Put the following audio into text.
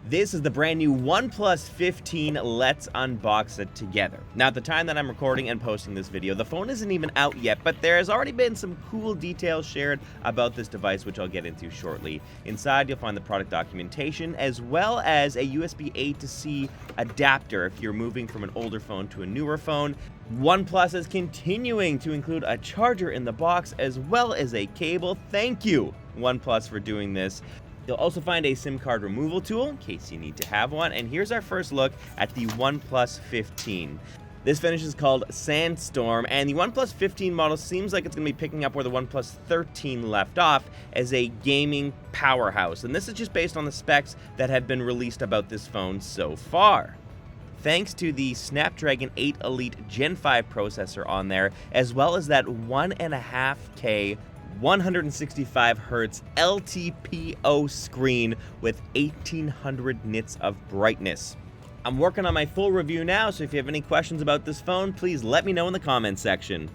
This is the brand new OnePlus 15. Let's unbox it together. Now, at the time that I'm recording and posting this video, the phone isn't even out yet, but there has already been some cool details shared about this device, which I'll get into shortly. Inside, you'll find the product documentation, as well as a USB A to C adapter if you're moving from an older phone to a newer phone. OnePlus is continuing to include a charger in the box, as well as a cable. Thank you, OnePlus, for doing this. You'll also find a SIM card removal tool in case you need to have one. And here's our first look at the OnePlus 15. This finish is called Sandstorm, and the OnePlus 15 model seems like it's going to be picking up where the OnePlus 13 left off as a gaming powerhouse. And this is just based on the specs that have been released about this phone so far. Thanks to the Snapdragon 8 Elite Gen 5 processor on there, as well as that 1.5K 165Hz LTPO screen with 1800 nits of brightness. I'm working on my full review now, so if you have any questions about this phone, please let me know in the comments section.